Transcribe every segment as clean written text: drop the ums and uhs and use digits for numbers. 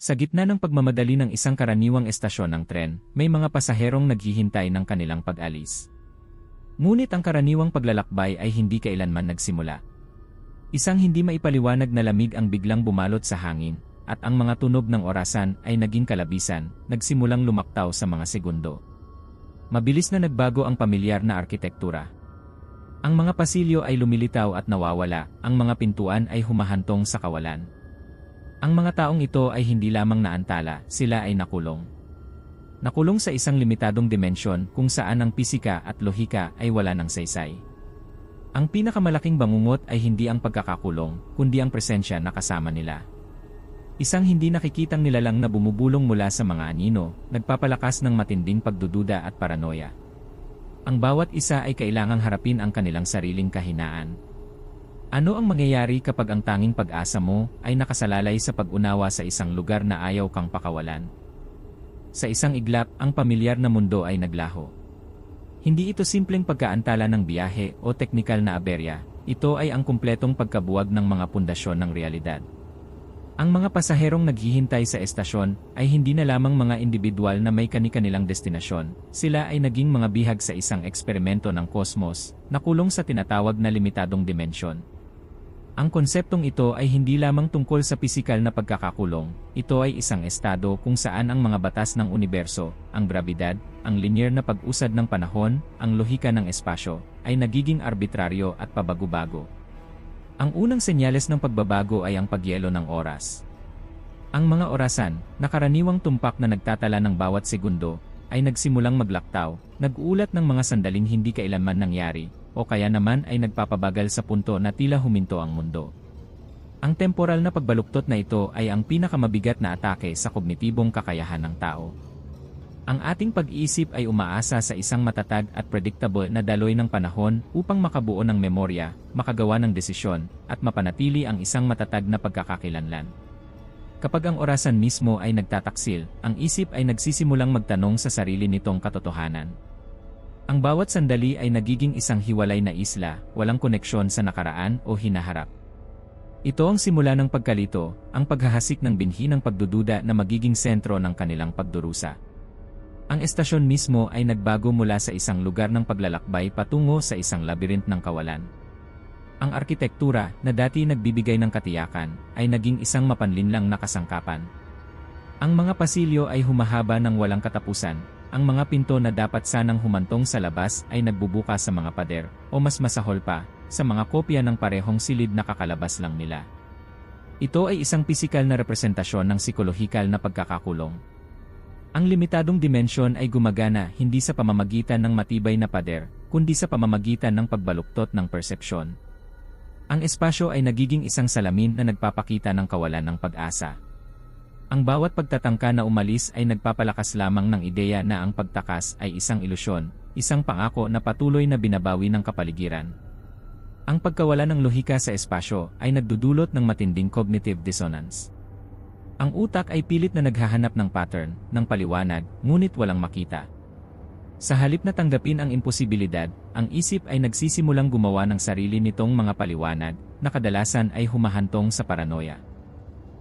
Sa gitna ng pagmamadali ng isang karaniwang estasyon ng tren, may mga pasaherong naghihintay ng kanilang pag-alis. Ngunit ang karaniwang paglalakbay ay hindi kailanman nagsimula. Isang hindi maipaliwanag na lamig ang biglang bumalot sa hangin, at ang mga tunog ng orasan ay naging kalabisan, nagsimulang lumaktaw sa mga segundo. Mabilis na nagbago ang pamilyar na arkitektura. Ang mga pasilyo ay lumilitaw at nawawala, ang mga pintuan ay humahantong sa kawalan. Ang mga taong ito ay hindi lamang naantala, sila ay nakulong. Nakulong sa isang limitadong dimensyon kung saan ang pisika at lohika ay wala ng saysay. Ang pinakamalaking bangungot ay hindi ang pagkakakulong, kundi ang presensya na kasama nila. Isang hindi nakikitang nilalang na bumubulong mula sa mga anino, nagpapalakas ng matinding pagdududa at paranoia. Ang bawat isa ay kailangang harapin ang kanilang sariling kahinaan. Ano ang mangyayari kapag ang tanging pag-asa mo ay nakasalalay sa pag-unawa sa isang lugar na ayaw kang pakawalan? Sa isang iglap, ang pamilyar na mundo ay naglaho. Hindi ito simpleng pagkaantala ng biyahe o teknikal na aberya, ito ay ang kumpletong pagkabuwag ng mga pundasyon ng realidad. Ang mga pasaherong naghihintay sa estasyon ay hindi na lamang mga individual na may kani-kanilang destinasyon, sila ay naging mga bihag sa isang eksperimento ng kosmos, nakulong sa tinatawag na limitadong dimensyon. Ang konseptong ito ay hindi lamang tungkol sa pisikal na pagkakakulong, ito ay isang estado kung saan ang mga batas ng universo, ang grabidad, ang linear na pag-usad ng panahon, ang lohika ng espasyo, ay nagiging arbitraryo at pabago-bago. Ang unang senyales ng pagbabago ay ang pagyelo ng oras. Ang mga orasan, na karaniwang tumpak na nagtatala ng bawat segundo, ay nagsimulang maglaktaw, nag-uulat ng mga sandaling hindi kailanman nangyari, o kaya naman ay nagpapabagal sa punto na tila huminto ang mundo. Ang temporal na pagbaluktot na ito ay ang pinakamabigat na atake sa kognitibong kakayahan ng tao. Ang ating pag-iisip ay umaasa sa isang matatag at predictable na daloy ng panahon upang makabuo ng memorya, makagawa ng desisyon, at mapanatili ang isang matatag na pagkakakilanlan. Kapag ang orasan mismo ay nagtataksil, ang isip ay nagsisimulang magtanong sa sarili nitong katotohanan. Ang bawat sandali ay nagiging isang hiwalay na isla, walang koneksyon sa nakaraan o hinaharap. Ito ang simula ng pagkalito, ang paghahasik ng binhi ng pagdududa na magiging sentro ng kanilang pagdurusa. Ang estasyon mismo ay nagbago mula sa isang lugar ng paglalakbay patungo sa isang labirint ng kawalan. Ang arkitektura, na dati nagbibigay ng katiyakan, ay naging isang mapanlinlang na kasangkapan. Ang mga pasilyo ay humahaba ng walang katapusan. Ang mga pinto na dapat sanang humantong sa labas ay nagbubuka sa mga pader, o mas masahol pa, sa mga kopya ng parehong silid na kakalabas lang nila. Ito ay isang pisikal na representasyon ng psikolohikal na pagkakakulong. Ang limitadong dimensyon ay gumagana hindi sa pamamagitan ng matibay na pader, kundi sa pamamagitan ng pagbaluktot ng persepsyon. Ang espasyo ay nagiging isang salamin na nagpapakita ng kawalan ng pag-asa. Ang bawat pagtatangka na umalis ay nagpapalakas lamang ng ideya na ang pagtakas ay isang ilusyon, isang pangako na patuloy na binabawi ng kapaligiran. Ang pagkawala ng lohika sa espasyo ay nagdudulot ng matinding cognitive dissonance. Ang utak ay pilit na naghahanap ng pattern, ng paliwanag, ngunit walang makita. Sa halip na tanggapin ang imposibilidad, ang isip ay nagsisimulang gumawa ng sarili nitong mga paliwanag, na kadalasan ay humahantong sa paranoia.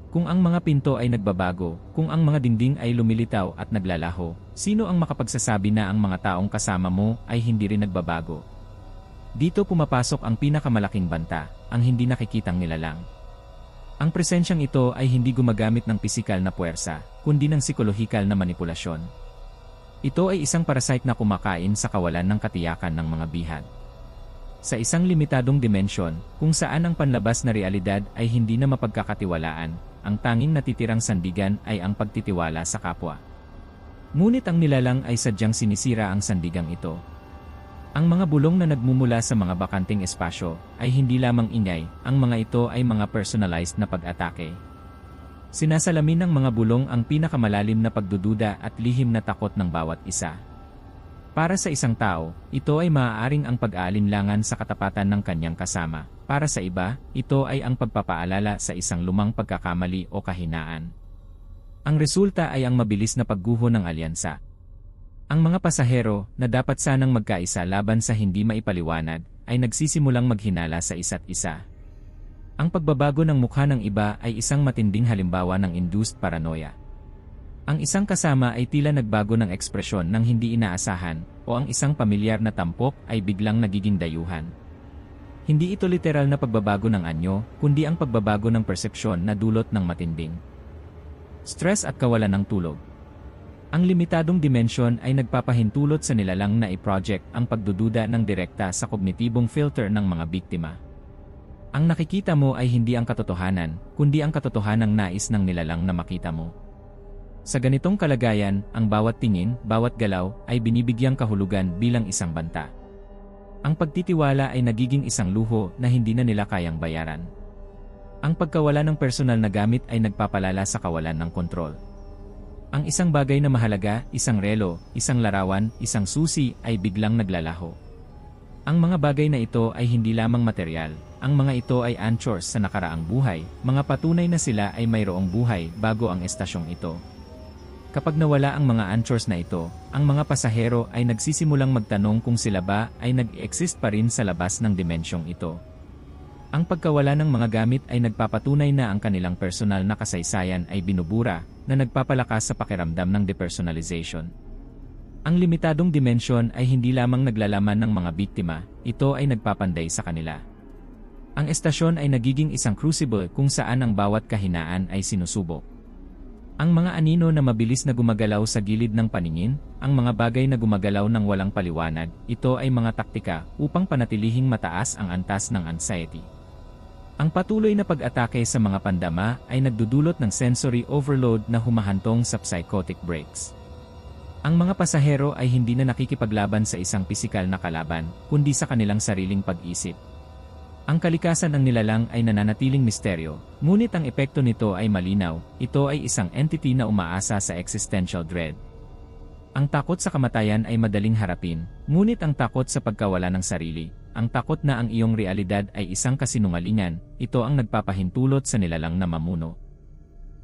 Kung ang mga pinto ay nagbabago, kung ang mga dingding ay lumilitaw at naglalaho, sino ang makapagsasabi na ang mga taong kasama mo ay hindi rin nagbabago? Dito pumapasok ang pinakamalaking banta, ang hindi nakikitang nilalang. Ang presensyang ito ay hindi gumagamit ng pisikal na puwersa, kundi ng psikolohikal na manipulasyon. Ito ay isang parasite na kumakain sa kawalan ng katiyakan ng mga bihag. Sa isang limitadong dimensyon, kung saan ang panlabas na realidad ay hindi na mapagkakatiwalaan, ang tanging natitirang sandigan ay ang pagtitiwala sa kapwa. Ngunit ang nilalang ay sadyang sinisira ang sandigang ito. Ang mga bulong na nagmumula sa mga bakanting espasyo ay hindi lamang ingay, ang mga ito ay mga personalized na pag-atake. Sinasalamin ng mga bulong ang pinakamalalim na pagdududa at lihim na takot ng bawat isa. Para sa isang tao, ito ay maaaring ang pag-aalinlangan sa katapatan ng kanyang kasama. Para sa iba, ito ay ang pagpapaalala sa isang lumang pagkakamali o kahinaan. Ang resulta ay ang mabilis na pagguho ng alyansa. Ang mga pasahero, na dapat sanang magkaisa laban sa hindi maipaliwanag, ay nagsisimulang maghinala sa isa't isa. Ang pagbabago ng mukha ng iba ay isang matinding halimbawa ng induced paranoia. Ang isang kasama ay tila nagbago ng ekspresyon nang hindi inaasahan, o ang isang pamilyar na tampok ay biglang nagiging dayuhan. Hindi ito literal na pagbabago ng anyo, kundi ang pagbabago ng persepsyon na dulot ng matinding stress at kawalan ng tulog. Ang limitadong dimensyon ay nagpapahintulot sa nilalang na i-project ang pagdududa ng direkta sa kognitibong filter ng mga biktima. Ang nakikita mo ay hindi ang katotohanan, kundi ang katotohanang nais ng nilalang na makita mo. Sa ganitong kalagayan, ang bawat tingin, bawat galaw, ay binibigyang kahulugan bilang isang banta. Ang pagtitiwala ay nagiging isang luho na hindi na nila kayang bayaran. Ang pagkawala ng personal na gamit ay nagpapalala sa kawalan ng kontrol. Ang isang bagay na mahalaga, isang relo, isang larawan, isang susi, ay biglang naglalaho. Ang mga bagay na ito ay hindi lamang materyal, ang mga ito ay anchors sa nakaraang buhay, mga patunay na sila ay mayroong buhay bago ang estasyong ito. Kapag nawala ang mga anchors na ito, ang mga pasahero ay nagsisimulang magtanong kung sila ba ay nag-exist pa rin sa labas ng dimensyong ito. Ang pagkawala ng mga gamit ay nagpapatunay na ang kanilang personal na kasaysayan ay binubura, na nagpapalakas sa pakiramdam ng depersonalization. Ang limitadong dimensyon ay hindi lamang naglalaman ng mga biktima, ito ay nagpapanday sa kanila. Ang estasyon ay nagiging isang crucible kung saan ang bawat kahinaan ay sinusubok. Ang mga anino na mabilis na gumagalaw sa gilid ng paningin, ang mga bagay na gumagalaw ng walang paliwanag, ito ay mga taktika upang panatilihing mataas ang antas ng anxiety. Ang patuloy na pag-atake sa mga pandama ay nagdudulot ng sensory overload na humahantong sa psychotic breaks. Ang mga pasahero ay hindi na nakikipaglaban sa isang pisikal na kalaban, kundi sa kanilang sariling pag-isip. Ang kalikasan ng nilalang ay nananatiling misteryo, ngunit ang epekto nito ay malinaw, ito ay isang entity na umaasa sa existential dread. Ang takot sa kamatayan ay madaling harapin, ngunit ang takot sa pagkawala ng sarili, ang takot na ang iyong realidad ay isang kasinungalingan, ito ang nagpapahintulot sa nilalang na mamuno.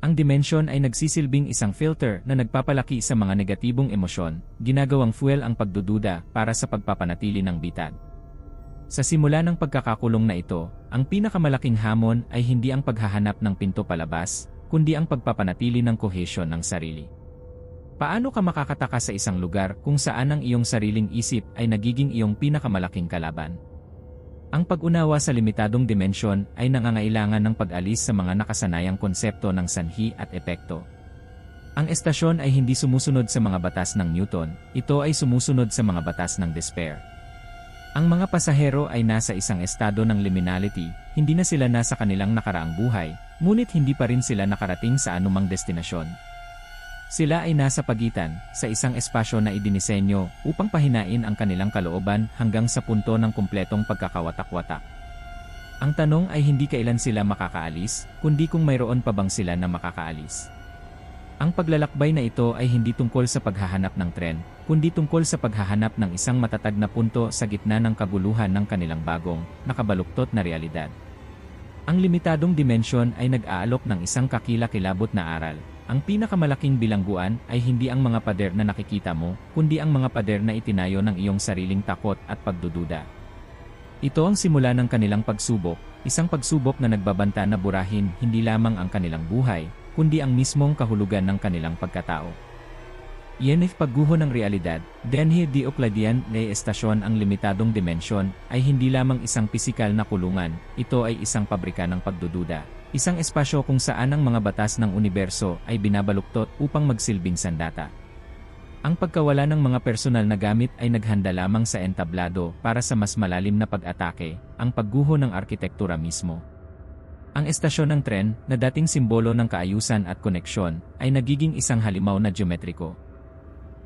Ang dimensyon ay nagsisilbing isang filter na nagpapalaki sa mga negatibong emosyon, ginagawang fuel ang pagdududa para sa pagpapanatili ng bitag. Sa simula ng pagkakakulong na ito, ang pinakamalaking hamon ay hindi ang paghahanap ng pinto palabas, kundi ang pagpapanatili ng kohesyon ng sarili. Paano ka makakataka sa isang lugar kung saan ang iyong sariling isip ay nagiging iyong pinakamalaking kalaban? Ang pag-unawa sa limitadong dimensyon ay nangangailangan ng pag-alis sa mga nakasanayang konsepto ng sanhi at epekto. Ang estasyon ay hindi sumusunod sa mga batas ng Newton, ito ay sumusunod sa mga batas ng despair. Ang mga pasahero ay nasa isang estado ng liminality, hindi na sila nasa kanilang nakaraang buhay, ngunit hindi pa rin sila nakarating sa anumang destinasyon. Sila ay nasa pagitan, sa isang espasyo na idinisenyo upang pahinain ang kanilang kalooban hanggang sa punto ng kumpletong pagkakawatak-watak. Ang tanong ay hindi kailan sila makakaalis, kundi kung mayroon pa bang sila na makakaalis. Ang paglalakbay na ito ay hindi tungkol sa paghahanap ng tren, kundi tungkol sa paghahanap ng isang matatag na punto sa gitna ng kaguluhan ng kanilang bagong, nakabaluktot na realidad. Ang limitadong dimensyon ay nag-aalok ng isang kakilakilabot na aral. Ang pinakamalaking bilangguan ay hindi ang mga pader na nakikita mo, kundi ang mga pader na itinayo ng iyong sariling takot at pagdududa. Ito ang simula ng kanilang pagsubok, isang pagsubok na nagbabanta na burahin hindi lamang ang kanilang buhay, kundi ang mismong kahulugan ng kanilang pagkatao. Iyan ay pagguho ng realidad, Denhi Diocletian na estasyon ang limitadong dimensyon ay hindi lamang isang pisikal na kulungan, ito ay isang pabrika ng pagdududa. Isang espasyo kung saan ang mga batas ng universo ay binabaluktot upang magsilbing sandata. Ang pagkawala ng mga personal na gamit ay naghanda lamang sa entablado para sa mas malalim na pag-atake, ang pagguho ng arkitektura mismo. Ang estasyon ng tren, na dating simbolo ng kaayusan at koneksyon, ay nagiging isang halimaw na geometriko.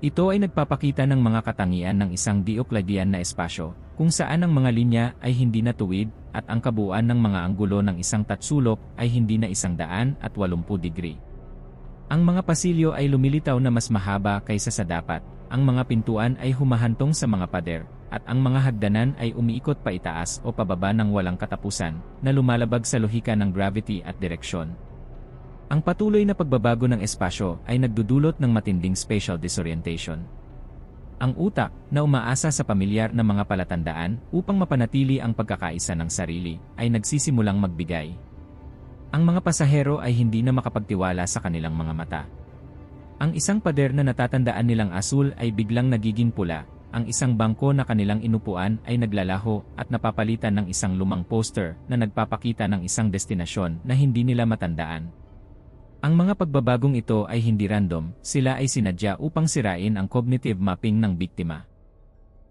Ito ay nagpapakita ng mga katangian ng isang Diocletian na espasyo, kung saan ang mga linya ay hindi na tuwid, at ang kabuuan ng mga anggulo ng isang tatsulok ay hindi na 180 degree. Ang mga pasilyo ay lumilitaw na mas mahaba kaysa sa dapat, ang mga pintuan ay humahantong sa mga pader, at ang mga hagdanan ay umiikot pa itaas o pababa ng walang katapusan, na lumalabag sa lohika ng gravity at direksyon. Ang patuloy na pagbabago ng espasyo ay nagdudulot ng matinding spatial disorientation. Ang utak, na umaasa sa pamilyar na mga palatandaan upang mapanatili ang pagkakaisa ng sarili, ay nagsisimulang magbigay. Ang mga pasahero ay hindi na makapagtiwala sa kanilang mga mata. Ang isang pader na natatandaan nilang asul ay biglang nagiging pula, ang isang bangko na kanilang inupuan ay naglalaho at napapalitan ng isang lumang poster na nagpapakita ng isang destinasyon na hindi nila matandaan. Ang mga pagbabagong ito ay hindi random, sila ay sinadya upang sirain ang cognitive mapping ng biktima.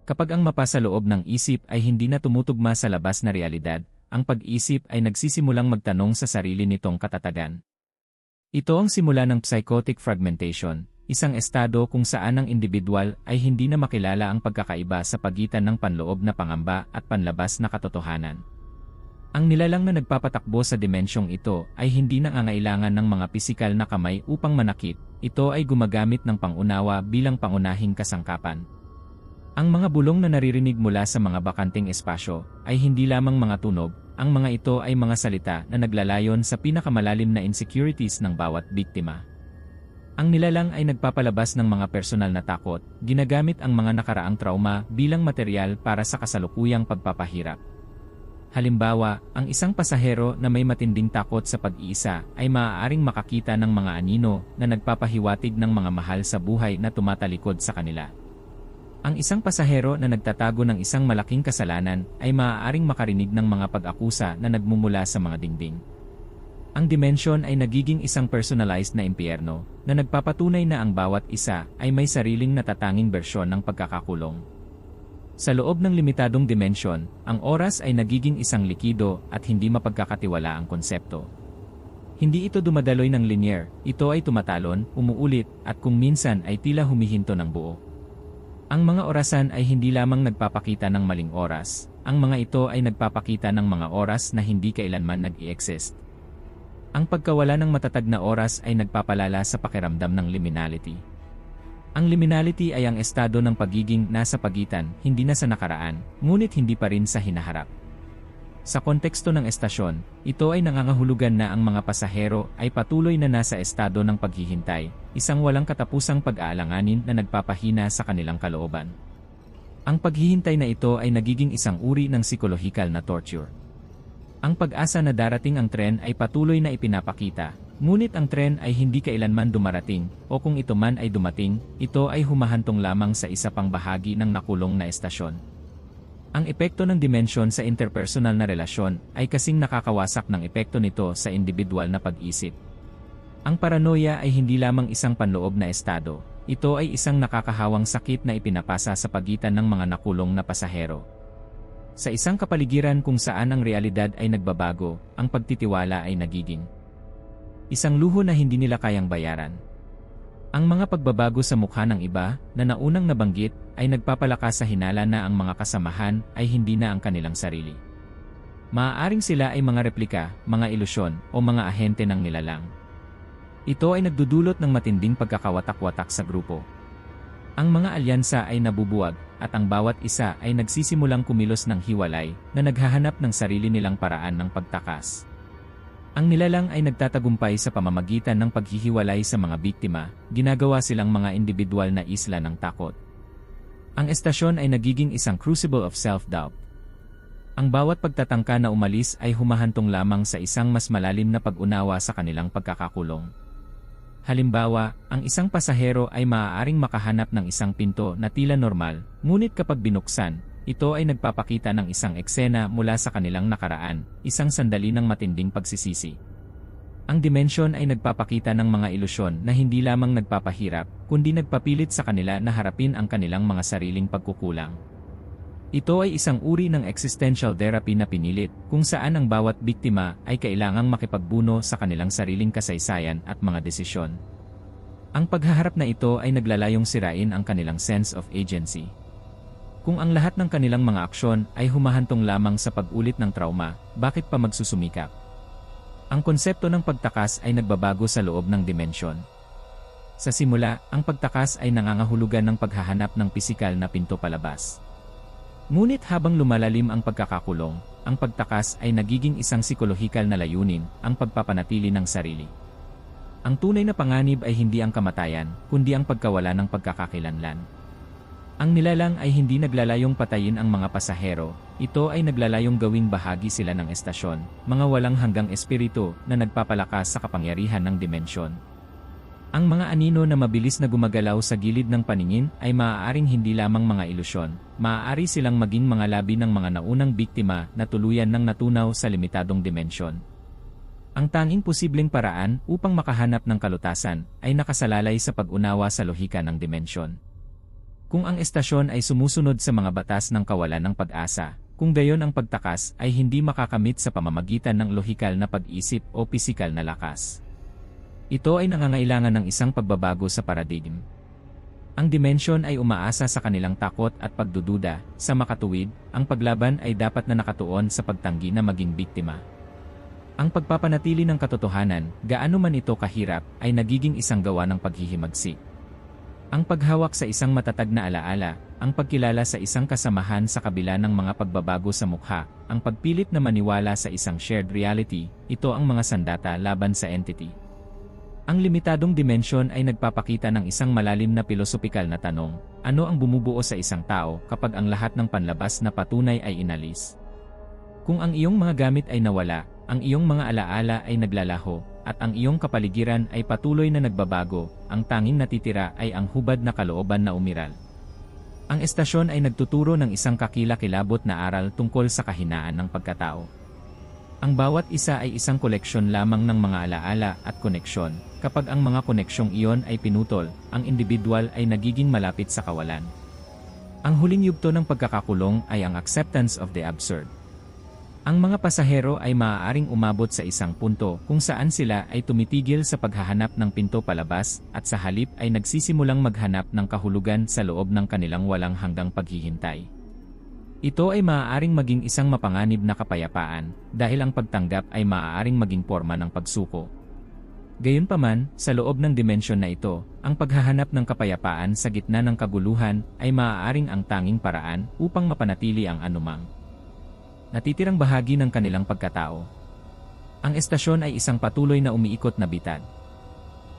Kapag ang mapa sa loob ng isip ay hindi na tumutugma sa labas na realidad, ang pag-isip ay nagsisimulang magtanong sa sarili nitong katatagan. Ito ang simula ng psychotic fragmentation, isang estado kung saan ang individual ay hindi na makilala ang pagkakaiba sa pagitan ng panloob na pangamba at panlabas na katotohanan. Ang nilalang na nagpapatakbo sa dimensyong ito ay hindi nangangailangan ng mga pisikal na kamay upang manakit, ito ay gumagamit ng pangunawa bilang pangunahing kasangkapan. Ang mga bulong na naririnig mula sa mga bakanting espasyo ay hindi lamang mga tunog, ang mga ito ay mga salita na naglalayon sa pinakamalalim na insecurities ng bawat biktima. Ang nilalang ay nagpapalabas ng mga personal na takot, ginagamit ang mga nakaraang trauma bilang material para sa kasalukuyang pagpapahirap. Halimbawa, ang isang pasahero na may matinding takot sa pag-iisa ay maaaring makakita ng mga anino na nagpapahiwatig ng mga mahal sa buhay na tumatalikod sa kanila. Ang isang pasahero na nagtatago ng isang malaking kasalanan ay maaaring makarinig ng mga pag-akusa na nagmumula sa mga dingding. Ang dimensyon ay nagiging isang personalized na impyerno na nagpapatunay na ang bawat isa ay may sariling natatanging bersyon ng pagkakakulong. Sa loob ng limitadong dimensyon, ang oras ay nagiging isang likido at hindi mapagkakatiwala ang konsepto. Hindi ito dumadaloy ng linear, ito ay tumatalon, umuulit, at kung minsan ay tila humihinto ng buo. Ang mga orasan ay hindi lamang nagpapakita ng maling oras, ang mga ito ay nagpapakita ng mga oras na hindi kailanman nag-i-exist. Ang pagkawala ng matatag na oras ay nagpapalala sa pakiramdam ng liminality. Ang liminality ay ang estado ng pagiging nasa pagitan, hindi na sa nakaraan, ngunit hindi pa rin sa hinaharap. Sa konteksto ng estasyon, ito ay nangangahulugan na ang mga pasahero ay patuloy na nasa estado ng paghihintay, isang walang katapusang pag-aalanganin na nagpapahina sa kanilang kalooban. Ang paghihintay na ito ay nagiging isang uri ng psikolohikal na torture. Ang pag-asa na darating ang tren ay patuloy na ipinapakita, ngunit ang tren ay hindi kailanman dumarating, o kung ito man ay dumating, ito ay humahantong lamang sa isa pang bahagi ng nakulong na estasyon. Ang epekto ng dimensyon sa interpersonal na relasyon ay kasing nakakawasak ng epekto nito sa individual na pag-isip. Ang paranoia ay hindi lamang isang panloob na estado, ito ay isang nakakahawang sakit na ipinapasa sa pagitan ng mga nakulong na pasahero. Sa isang kapaligiran kung saan ang realidad ay nagbabago, ang pagtitiwala ay nagiging isang luho na hindi nila kayang bayaran. Ang mga pagbabago sa mukha ng iba, na naunang nabanggit, ay nagpapalakas sa hinala na ang mga kasamahan ay hindi na ang kanilang sarili. Maaaring sila ay mga replika, mga ilusyon, o mga ahente ng nilalang. Ito ay nagdudulot ng matinding pagkakawatak-watak sa grupo. Ang mga alyansa ay nabubuwag, at ang bawat isa ay nagsisimulang kumilos ng hiwalay, na naghahanap ng sarili nilang paraan ng pagtakas. Ang nilalang ay nagtatagumpay sa pamamagitan ng paghihiwalay sa mga biktima, ginagawa silang mga individual na isla ng takot. Ang estasyon ay nagiging isang crucible of self-doubt. Ang bawat pagtatangka na umalis ay humahantong lamang sa isang mas malalim na pag-unawa sa kanilang pagkakakulong. Halimbawa, ang isang pasahero ay maaaring makahanap ng isang pinto na tila normal, ngunit kapag binuksan, ito ay nagpapakita ng isang eksena mula sa kanilang nakaraan, isang sandali ng matinding pagsisisi. Ang dimensyon ay nagpapakita ng mga ilusyon na hindi lamang nagpapahirap, kundi nagpapilit sa kanila na harapin ang kanilang mga sariling pagkukulang. Ito ay isang uri ng existential therapy na pinilit, kung saan ang bawat biktima ay kailangang makipagbuno sa kanilang sariling kasaysayan at mga desisyon. Ang paghaharap na ito ay naglalayong sirain ang kanilang sense of agency. Kung ang lahat ng kanilang mga aksyon ay humahantong lamang sa pag-ulit ng trauma, bakit pa magsusumikap? Ang konsepto ng pagtakas ay nagbabago sa loob ng dimensyon. Sa simula, ang pagtakas ay nangangahulugan ng paghahanap ng pisikal na pinto palabas. Ngunit habang lumalalim ang pagkakakulong, ang pagtakas ay nagiging isang psikolohikal na layunin, ang pagpapanatili ng sarili. Ang tunay na panganib ay hindi ang kamatayan, kundi ang pagkawala ng pagkakakilanlan. Ang nilalang ay hindi naglalayong patayin ang mga pasahero, ito ay naglalayong gawing bahagi sila ng estasyon, mga walang hanggang espiritu na nagpapalakas sa kapangyarihan ng dimensyon. Ang mga anino na mabilis na gumagalaw sa gilid ng paningin ay maaaring hindi lamang mga ilusyon, maaari silang maging mga labi ng mga naunang biktima na tuluyan ng natunaw sa limitadong dimensyon. Ang tanging posibleng paraan upang makahanap ng kalutasan ay nakasalalay sa pag-unawa sa lohika ng dimensyon. Kung ang estasyon ay sumusunod sa mga batas ng kawalan ng pag-asa, kung gayon ang pagtakas ay hindi makakamit sa pamamagitan ng lohikal na pag-isip o pisikal na lakas. Ito ay nangangailangan ng isang pagbabago sa paradigm. Ang dimensyon ay umaasa sa kanilang takot at pagdududa, sa makatuwid, ang paglaban ay dapat na nakatuon sa pagtanggi na maging biktima. Ang pagpapanatili ng katotohanan, gaano man ito kahirap, ay nagiging isang gawa ng paghihimagsik. Ang paghawak sa isang matatag na alaala, ang pagkilala sa isang kasamahan sa kabila ng mga pagbabago sa mukha, ang pagpilit na maniwala sa isang shared reality, ito ang mga sandata laban sa entity. Ang limitadong dimensyon ay nagpapakita ng isang malalim na pilosopikal na tanong, ano ang bumubuo sa isang tao kapag ang lahat ng panlabas na patunay ay inalis? Kung ang iyong mga gamit ay nawala, ang iyong mga alaala ay naglalaho, at ang iyong kapaligiran ay patuloy na nagbabago, ang tanging natitira ay ang hubad na kalooban na umiral. Ang estasyon ay nagtuturo ng isang kakilakilabot na aral tungkol sa kahinaan ng pagkatao. Ang bawat isa ay isang koleksyon lamang ng mga alaala at koneksyon. Kapag ang mga koneksyong iyon ay pinutol, ang individual ay nagiging malapit sa kawalan. Ang huling yugto ng pagkakakulong ay ang acceptance of the absurd. Ang mga pasahero ay maaaring umabot sa isang punto kung saan sila ay tumitigil sa paghahanap ng pinto palabas at sa halip ay nagsisimulang maghanap ng kahulugan sa loob ng kanilang walang hanggang paghihintay. Ito ay maaaring maging isang mapanganib na kapayapaan dahil ang pagtanggap ay maaaring maging forma ng pagsuko. Gayunpaman, sa loob ng dimensyon na ito, ang paghahanap ng kapayapaan sa gitna ng kaguluhan ay maaaring ang tanging paraan upang mapanatili ang anumang natitirang bahagi ng kanilang pagkatao. Ang estasyon ay isang patuloy na umiikot na bitad.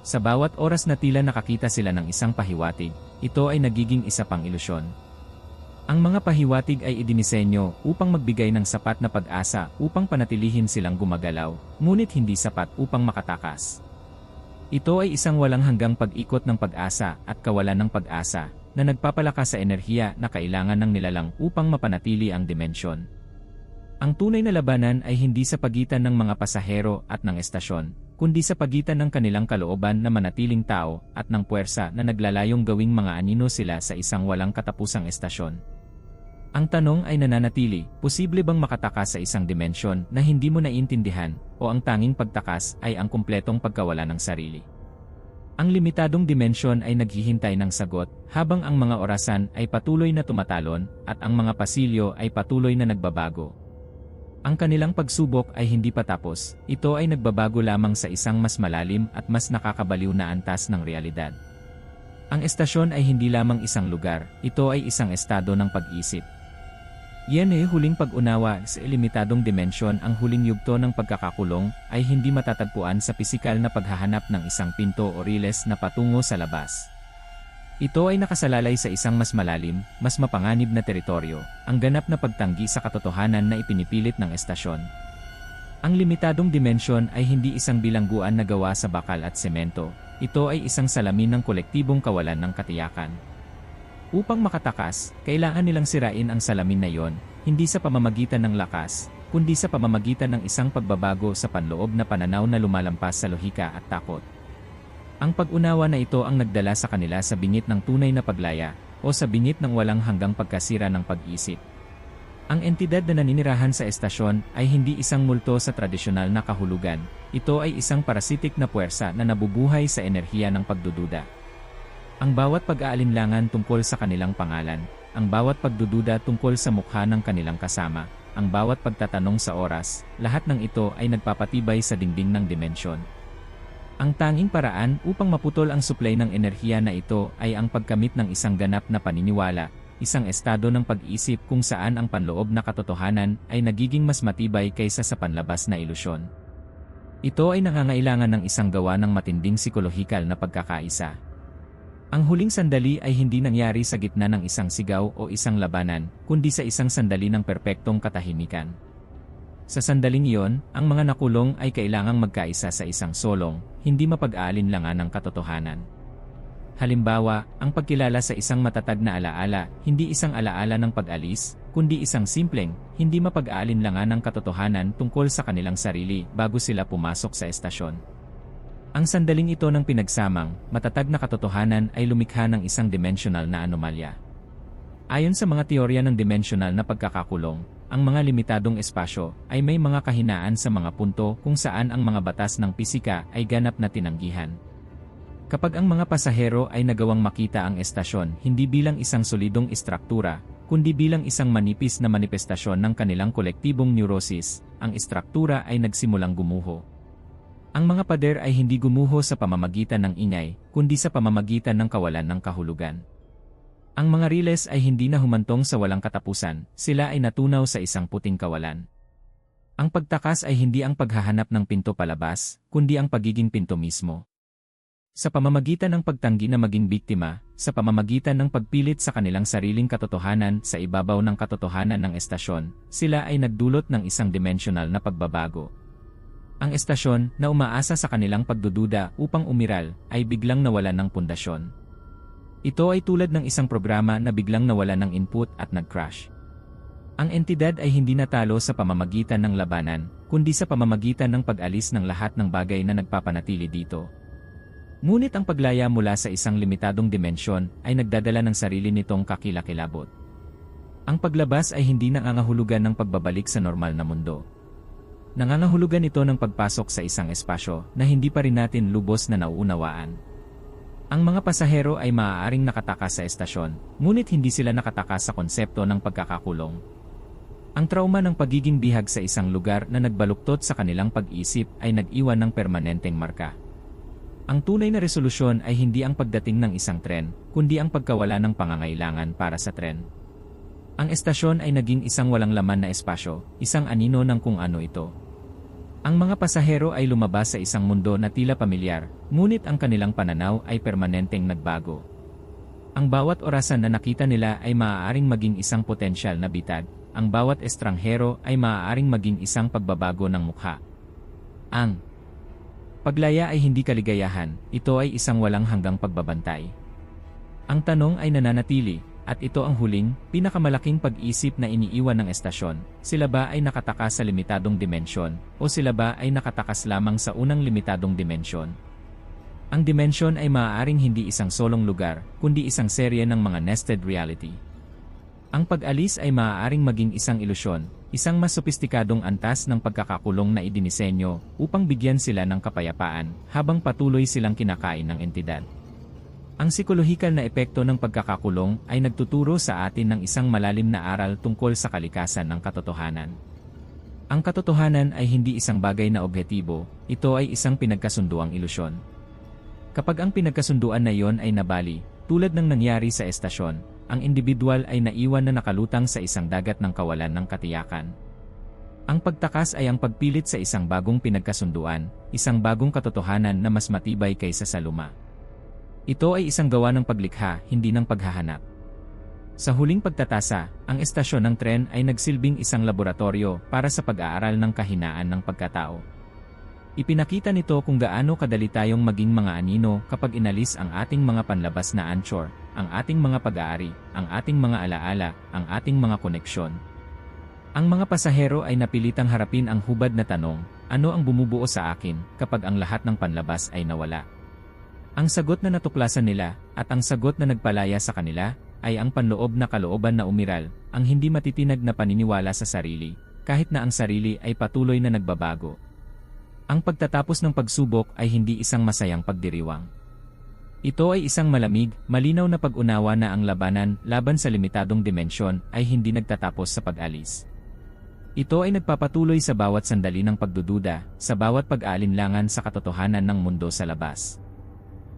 Sa bawat oras na tila nakakita sila ng isang pahiwatig, ito ay nagiging isa pang ilusyon. Ang mga pahiwatig ay idinisenyo upang magbigay ng sapat na pag-asa upang panatilihin silang gumagalaw, ngunit hindi sapat upang makatakas. Ito ay isang walang hanggang pag-ikot ng pag-asa at kawalan ng pag-asa na nagpapalakas sa enerhiya na kailangan ng nilalang upang mapanatili ang dimensyon. Ang tunay na labanan ay hindi sa pagitan ng mga pasahero at ng estasyon, kundi sa pagitan ng kanilang kalooban na manatiling tao at ng puwersa na naglalayong gawing mga anino sila sa isang walang katapusang estasyon. Ang tanong ay nananatili, posible bang makatakas sa isang dimensyon na hindi mo naiintindihan, o ang tanging pagtakas ay ang kumpletong pagkawala ng sarili? Ang limitadong dimensyon ay naghihintay ng sagot, habang ang mga orasan ay patuloy na tumatalon, at ang mga pasilyo ay patuloy na nagbabago. Ang kanilang pagsubok ay hindi pa tapos, ito ay nagbabago lamang sa isang mas malalim at mas nakakabaliw na antas ng realidad. Ang estasyon ay hindi lamang isang lugar, ito ay isang estado ng pag-isip. Yan ay huling pag-unawa sa ilimitadong dimensyon. Ang huling yugto ng pagkakakulong ay hindi matatagpuan sa pisikal na paghahanap ng isang pinto o riles na patungo sa labas. Ito ay nakasalalay sa isang mas malalim, mas mapanganib na teritoryo, ang ganap na pagtanggi sa katotohanan na ipinipilit ng estasyon. Ang limitadong dimensyon ay hindi isang bilangguan na gawa sa bakal at semento, ito ay isang salamin ng kolektibong kawalan ng katiyakan. Upang makatakas, kailangan nilang sirain ang salamin na iyon, hindi sa pamamagitan ng lakas, kundi sa pamamagitan ng isang pagbabago sa panloob na pananaw na lumalampas sa lohika at takot. Ang pag-unawa na ito ang nagdala sa kanila sa bingit ng tunay na paglaya, o sa bingit ng walang hanggang pagkasira ng pag-isip. Ang entidad na naninirahan sa estasyon ay hindi isang multo sa tradisyonal na kahulugan, ito ay isang parasitic na puwersa na nabubuhay sa enerhiya ng pagdududa. Ang bawat pag-aalinlangan tungkol sa kanilang pangalan, ang bawat pagdududa tungkol sa mukha ng kanilang kasama, ang bawat pagtatanong sa oras, lahat ng ito ay nagpapatibay sa dingding ng dimensyon. Ang tanging paraan upang maputol ang supply ng enerhiya na ito ay ang pagkamit ng isang ganap na paniniwala, isang estado ng pag-isip kung saan ang panloob na katotohanan ay nagiging mas matibay kaysa sa panlabas na ilusyon. Ito ay nangangailangan ng isang gawa ng matinding psikolohikal na pagkakaisa. Ang huling sandali ay hindi nangyari sa gitna ng isang sigaw o isang labanan, kundi sa isang sandali ng perpektong katahimikan. Sa sandaling iyon, ang mga nakulong ay kailangang magkaisa sa isang solong, hindi mapag-aalinlangan ng katotohanan. Halimbawa, ang pagkilala sa isang matatag na alaala, hindi isang alaala ng pag-alis, kundi isang simpleng, hindi mapag-aalinlangan ng katotohanan tungkol sa kanilang sarili bago sila pumasok sa estasyon. Ang sandaling ito ng pinagsamang, matatag na katotohanan ay lumikha ng isang dimensional na anomalya. Ayon sa mga teorya ng dimensional na pagkakakulong, ang mga limitadong espasyo ay may mga kahinaan sa mga punto kung saan ang mga batas ng pisika ay ganap na tinanggihan. Kapag ang mga pasahero ay nagawang makita ang estasyon hindi bilang isang solidong istruktura, kundi bilang isang manipis na manifestasyon ng kanilang kolektibong neurosis, ang istruktura ay nagsimulang gumuho. Ang mga pader ay hindi gumuho sa pamamagitan ng ingay, kundi sa pamamagitan ng kawalan ng kahulugan. Ang mga riles ay hindi na humantong sa walang katapusan, sila ay natunaw sa isang puting kawalan. Ang pagtakas ay hindi ang paghahanap ng pinto palabas, kundi ang pagiging pinto mismo. Sa pamamagitan ng pagtanggi na maging biktima, sa pamamagitan ng pagpilit sa kanilang sariling katotohanan sa ibabaw ng katotohanan ng estasyon, sila ay nagdulot ng isang dimensional na pagbabago. Ang estasyon, na umaasa sa kanilang pagdududa upang umiral, ay biglang nawalan ng pundasyon. Ito ay tulad ng isang programa na biglang nawalan ng input at nag-crash. Ang entidad ay hindi natalo sa pamamagitan ng labanan, kundi sa pamamagitan ng pag-alis ng lahat ng bagay na nagpapanatili dito. Ngunit ang paglaya mula sa isang limitadong dimensyon ay nagdadala ng sarili nitong kakilakilabot. Ang paglabas ay hindi nangangahulugan ng pagbabalik sa normal na mundo. Nangangahulugan ito ng pagpasok sa isang espasyo na hindi pa rin natin lubos na nauunawaan. Ang mga pasahero ay maaaring nakatakas sa estasyon, ngunit hindi sila nakatakas sa konsepto ng pagkakakulong. Ang trauma ng pagiging bihag sa isang lugar na nagbaluktot sa kanilang pag-isip ay nag-iwan ng permanenteng marka. Ang tunay na resolusyon ay hindi ang pagdating ng isang tren, kundi ang pagkawala ng pangangailangan para sa tren. Ang estasyon ay naging isang walang laman na espasyo, isang anino ng kung ano ito. Ang mga pasahero ay lumabas sa isang mundo na tila pamilyar, ngunit ang kanilang pananaw ay permanenteng nagbago. Ang bawat orasan na nakita nila ay maaaring maging isang potensyal na bitag, ang bawat estranghero ay maaaring maging isang pagbabago ng mukha. Ang paglaya ay hindi kaligayahan, ito ay isang walang hanggang pagbabantay. Ang tanong ay nananatili, at ito ang huling, pinakamalaking pag-isip na iniiwan ng estasyon, sila ba ay nakatakas sa limitadong dimensyon, o sila ba ay nakatakas lamang sa unang limitadong dimensyon? Ang dimensyon ay maaaring hindi isang solong lugar, kundi isang serye ng mga nested reality. Ang pag-alis ay maaaring maging isang ilusyon, isang mas sopistikadong antas ng pagkakakulong na idinisenyo upang bigyan sila ng kapayapaan habang patuloy silang kinakain ng entidad. Ang psikolohikal na epekto ng pagkakakulong ay nagtuturo sa atin ng isang malalim na aral tungkol sa kalikasan ng katotohanan. Ang katotohanan ay hindi isang bagay na objektibo, ito ay isang pinagkasunduang ilusyon. Kapag ang pinagkasunduan na iyon ay nabali, tulad ng nangyari sa estasyon, ang individual ay naiwan na nakalutang sa isang dagat ng kawalan ng katiyakan. Ang pagtakas ay ang pagpilit sa isang bagong pinagkasunduan, isang bagong katotohanan na mas matibay kaysa sa luma. Ito ay isang gawa ng paglikha, hindi ng paghahanap. Sa huling pagtatasa, ang estasyon ng tren ay nagsilbing isang laboratorio para sa pag-aaral ng kahinaan ng pagkatao. Ipinakita nito kung gaano kadali tayong maging mga anino kapag inalis ang ating mga panlabas na anchor, ang ating mga pag-aari, ang ating mga alaala, ang ating mga koneksyon. Ang mga pasahero ay napilitang harapin ang hubad na tanong, ano ang bumubuo sa akin kapag ang lahat ng panlabas ay nawala? Ang sagot na natuklasan nila, at ang sagot na nagpalaya sa kanila, ay ang panloob na kalooban na umiral, ang hindi matitinag na paniniwala sa sarili, kahit na ang sarili ay patuloy na nagbabago. Ang pagtatapos ng pagsubok ay hindi isang masayang pagdiriwang. Ito ay isang malamig, malinaw na pag-unawa na ang labanan laban sa limitadong dimensyon ay hindi nagtatapos sa pag-alis. Ito ay nagpapatuloy sa bawat sandali ng pagdududa, sa bawat pag-aalinlangan sa katotohanan ng mundo sa labas.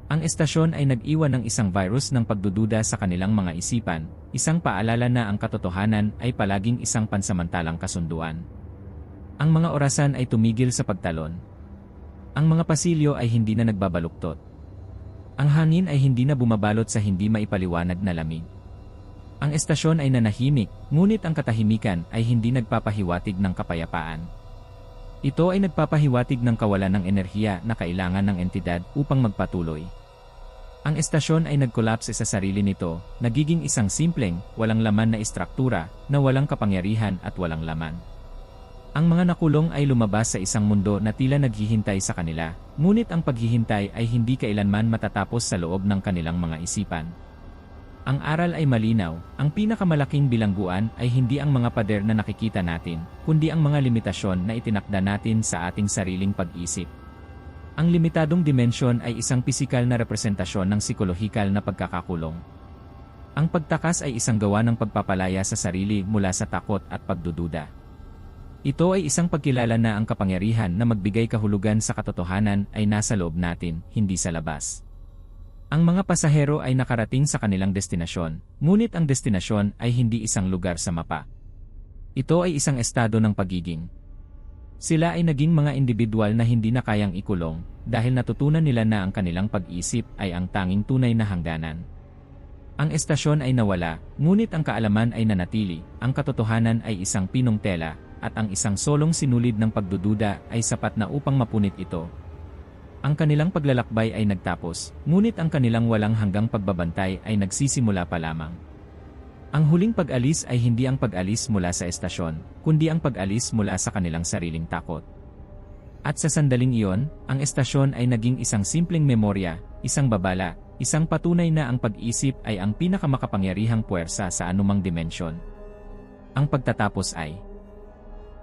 Ang estasyon ay nag-iwan ng isang virus ng pagdududa sa kanilang mga isipan, isang paalala na ang katotohanan ay palaging isang pansamantalang kasunduan. Ang mga orasan ay tumigil sa pagtalon. Ang mga pasilyo ay hindi na nagbabaluktot. Ang hangin ay hindi na bumabalot sa hindi maipaliwanag na lamig. Ang estasyon ay nanahimik, ngunit ang katahimikan ay hindi nagpapahiwatig ng kapayapaan. Ito ay nagpapahiwatig ng kawalan ng enerhiya na kailangan ng entidad upang magpatuloy. Ang estasyon ay nag-collapse sa sarili nito, nagiging isang simpleng, walang laman na istruktura, na walang kapangyarihan at walang laman. Ang mga nakulong ay lumabas sa isang mundo na tila naghihintay sa kanila, ngunit ang paghihintay ay hindi kailanman matatapos sa loob ng kanilang mga isipan. Ang aral ay malinaw, ang pinakamalaking bilangguan ay hindi ang mga pader na nakikita natin, kundi ang mga limitasyon na itinakda natin sa ating sariling pag-isip. Ang limitadong dimensyon ay isang pisikal na representasyon ng psikolohikal na pagkakakulong. Ang pagtakas ay isang gawa ng pagpapalaya sa sarili mula sa takot at pagdududa. Ito ay isang pagkilala na ang kapangyarihan na magbigay kahulugan sa katotohanan ay nasa loob natin, hindi sa labas. Ang mga pasahero ay nakarating sa kanilang destinasyon, ngunit ang destinasyon ay hindi isang lugar sa mapa. Ito ay isang estado ng pagiging. Sila ay naging mga individual na hindi na kayang ikulong, dahil natutunan nila na ang kanilang pag-isip ay ang tanging tunay na hangganan. Ang estasyon ay nawala, ngunit ang kaalaman ay nanatili, ang katotohanan ay isang pinong tela, at ang isang solong sinulid ng pagdududa ay sapat na upang mapunit ito. Ang kanilang paglalakbay ay nagtapos, ngunit ang kanilang walang hanggang pagbabantay ay nagsisimula pa lamang. Ang huling pag-alis ay hindi ang pag-alis mula sa estasyon, kundi ang pag-alis mula sa kanilang sariling takot. At sa sandaling iyon, ang estasyon ay naging isang simpleng memorya, isang babala, isang patunay na ang pag-isip ay ang pinakamakapangyarihang puwersa sa anumang dimensyon. Ang pagtatapos ay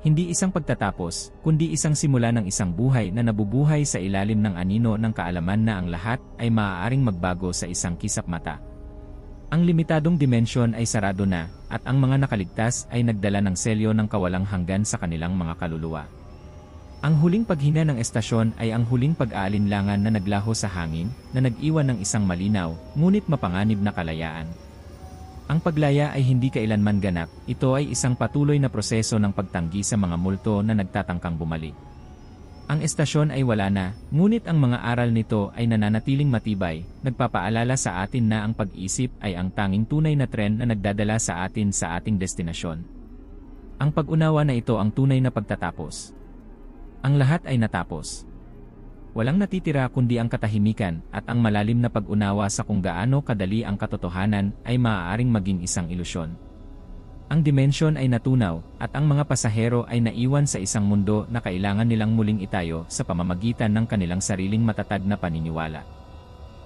hindi isang pagtatapos, kundi isang simula ng isang buhay na nabubuhay sa ilalim ng anino ng kaalaman na ang lahat ay maaaring magbago sa isang kisap mata. Ang limitadong dimensyon ay sarado na, at ang mga nakaligtas ay nagdala ng selyo ng kawalang hanggan sa kanilang mga kaluluwa. Ang huling paghina ng estasyon ay ang huling pag-aalinlangan na naglaho sa hangin, na nag-iwan ng isang malinaw, ngunit mapanganib na kalayaan. Ang paglaya ay hindi kailanman ganap, ito ay isang patuloy na proseso ng pagtanggi sa mga multo na nagtatangkang bumalik. Ang estasyon ay wala na, ngunit ang mga aral nito ay nananatiling matibay, nagpapaalala sa atin na ang pag-isip ay ang tanging tunay na tren na nagdadala sa atin sa ating destinasyon. Ang pag-unawa na ito ang tunay na pagtatapos. Ang lahat ay natapos. Walang natitira kundi ang katahimikan at ang malalim na pag-unawa sa kung gaano kadali ang katotohanan ay maaaring maging isang ilusyon. Ang dimensyon ay natunaw, at ang mga pasahero ay naiwan sa isang mundo na kailangan nilang muling itayo sa pamamagitan ng kanilang sariling matatag na paniniwala.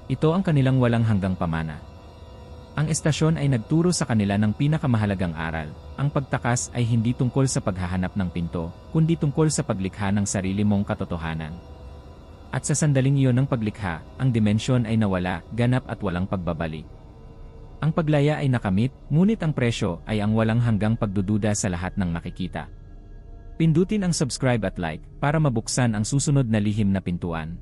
Ito ang kanilang walang hanggang pamana. Ang estasyon ay nagturo sa kanila ng pinakamahalagang aral. Ang pagtakas ay hindi tungkol sa paghahanap ng pinto, kundi tungkol sa paglikha ng sarili mong katotohanan. At sa sandaling iyon ng paglikha, ang dimensyon ay nawala, ganap at walang pagbabalik. Ang paglaya ay nakamit, ngunit ang presyo ay ang walang hanggang pagdududa sa lahat ng nakikita. Pindutin ang subscribe at like para mabuksan ang susunod na lihim na pintuan.